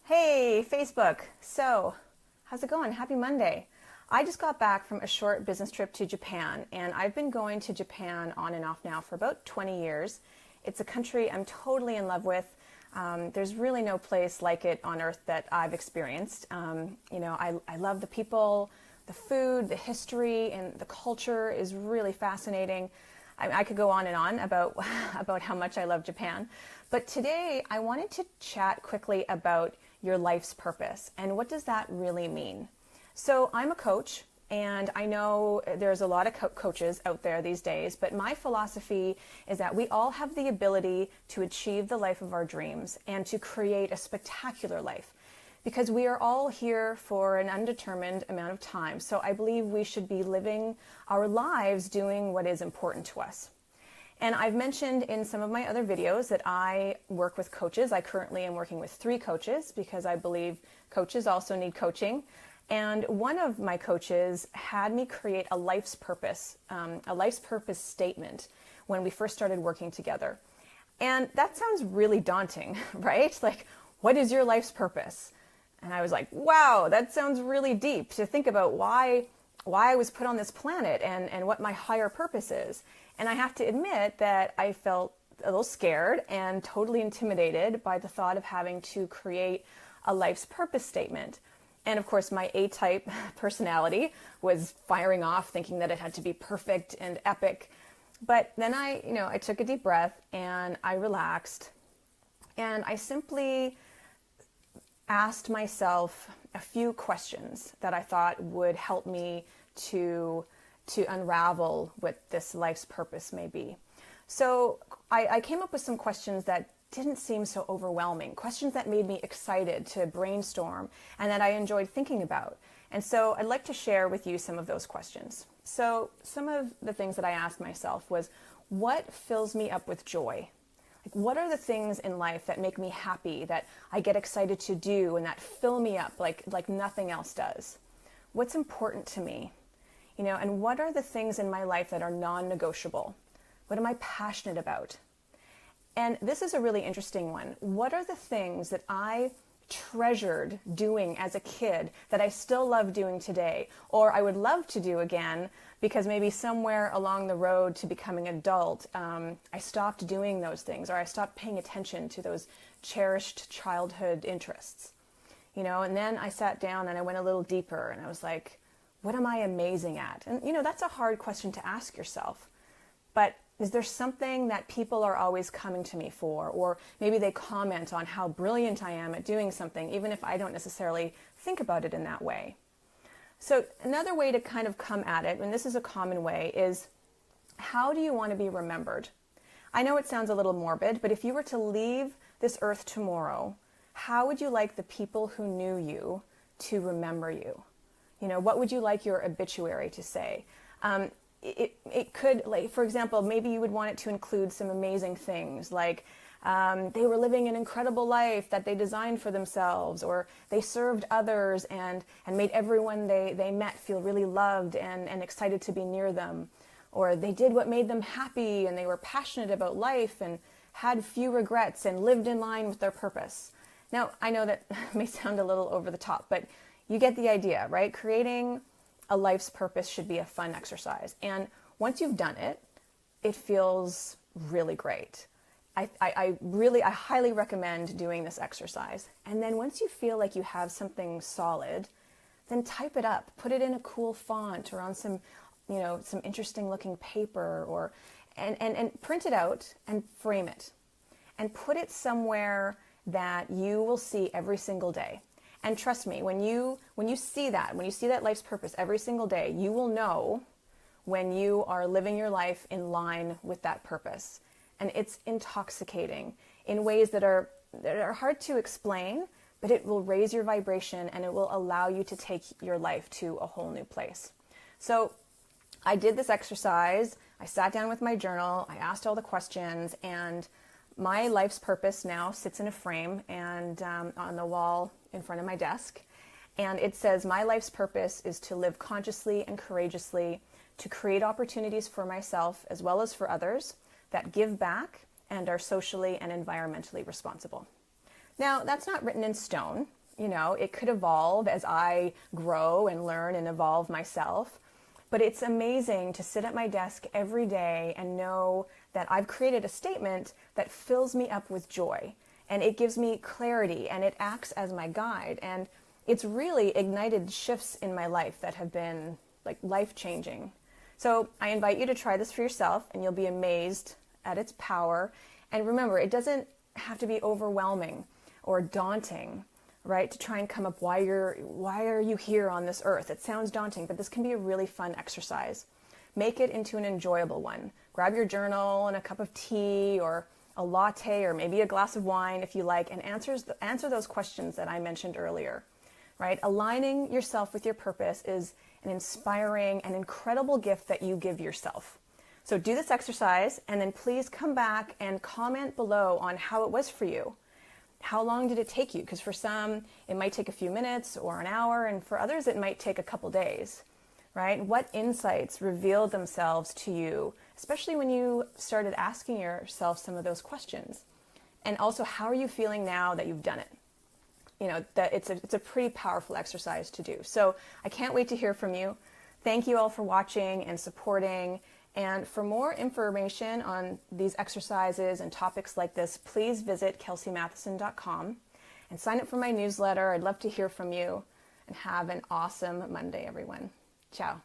Hey, Facebook. So, how's it going? Happy Monday. I just got back from a short business trip to Japan, and I've been going to Japan on and off now for about 20 years. It's a country I'm totally in love with. There's really no place like it on earth that I've experienced. I love the people, the food, the history, and the culture is really fascinating. I could go on and on about, about how much I love Japan. But today I wanted to chat quickly about your life's purpose and what does that really mean. So I'm a coach, and I know there's a lot of coaches out there these days, but my philosophy is that we all have the ability to achieve the life of our dreams and to create a spectacular life, because we are all here for an undetermined amount of time. So I believe we should be living our lives doing what is important to us. And I've mentioned in some of my other videos that I work with coaches. I currently am working with 3 coaches because I believe coaches also need coaching. And one of my coaches had me create a life's purpose statement when we first started working together. And that sounds really daunting, right? Like, what is your life's purpose? And I was like, wow, that sounds really deep to think about why I was put on this planet and what my higher purpose is. And I have to admit that I felt a little scared and totally intimidated by the thought of having to create a life's purpose statement. And of course, my A-type personality was firing off, thinking that it had to be perfect and epic. But then I took a deep breath and I relaxed, and I simply asked myself a few questions that I thought would help me to unravel what this life's purpose may be. So I came up with some questions that didn't seem so overwhelming, questions that made me excited to brainstorm and that I enjoyed thinking about. And so I'd like to share with you some of those questions. So some of the things that I asked myself was, what fills me up with joy? Like, what are the things in life that make me happy, that I get excited to do and that fill me up like nothing else does? What's important to me? And what are the things in my life that are non-negotiable? What am I passionate about? And this is a really interesting one. What are the things that I treasured doing as a kid that I still love doing today, or I would love to do again because maybe somewhere along the road to becoming an adult, I stopped doing those things, or I stopped paying attention to those cherished childhood interests. And then I sat down and I went a little deeper and I was like, what am I amazing at? And that's a hard question to ask yourself. But is there something that people are always coming to me for? Or maybe they comment on how brilliant I am at doing something, even if I don't necessarily think about it in that way. So another way to kind of come at it, and this is a common way, is how do you want to be remembered? I know it sounds a little morbid, but if you were to leave this earth tomorrow, how would you like the people who knew you to remember you? What would you like your obituary to say? It could, like, for example, maybe you would want it to include some amazing things like they were living an incredible life that they designed for themselves, or they served others and made everyone they met feel really loved and excited to be near them, or they did what made them happy and they were passionate about life and had few regrets and lived in line with their purpose. Now, I know that may sound a little over the top, but you get the idea, right? Creating a life's purpose should be a fun exercise. And once you've done it, it feels really great. I highly recommend doing this exercise. And then once you feel like you have something solid, then type it up, put it in a cool font or on some interesting looking paper, and print it out and frame it and put it somewhere that you will see every single day. And trust me, when you see that life's purpose every single day, you will know when you are living your life in line with that purpose. And it's intoxicating in ways that are hard to explain, but it will raise your vibration and it will allow you to take your life to a whole new place. So I did this exercise. I sat down with my journal. I asked all the questions, and my life's purpose now sits in a frame and on the wall in front of my desk. And it says, my life's purpose is to live consciously and courageously, to create opportunities for myself as well as for others that give back and are socially and environmentally responsible. Now, that's not written in stone. it could evolve as I grow and learn and evolve myself. But it's amazing to sit at my desk every day and know that I've created a statement that fills me up with joy, and it gives me clarity, and it acts as my guide. And it's really ignited shifts in my life that have been like life-changing. So I invite you to try this for yourself, and you'll be amazed at its power. And remember, it doesn't have to be overwhelming or daunting, right? To try and come up why are you here on this earth? It sounds daunting, but this can be a really fun exercise. Make it into an enjoyable one. Grab your journal and a cup of tea or a latte or maybe a glass of wine if you like, and answer those questions that I mentioned earlier, right? Aligning yourself with your purpose is an inspiring and incredible gift that you give yourself. So do this exercise, and then please come back and comment below on how it was for you. How long did it take you? Because for some, it might take a few minutes or an hour, and for others, it might take a couple days, right? What insights revealed themselves to you, especially when you started asking yourself some of those questions? And also, how are you feeling now that you've done it? That it's a pretty powerful exercise to do. So I can't wait to hear from you. Thank you all for watching and supporting. And for more information on these exercises and topics like this, please visit Kelsey-Matheson.com and sign up for my newsletter. I'd love to hear from you, and have an awesome Monday, everyone. Ciao.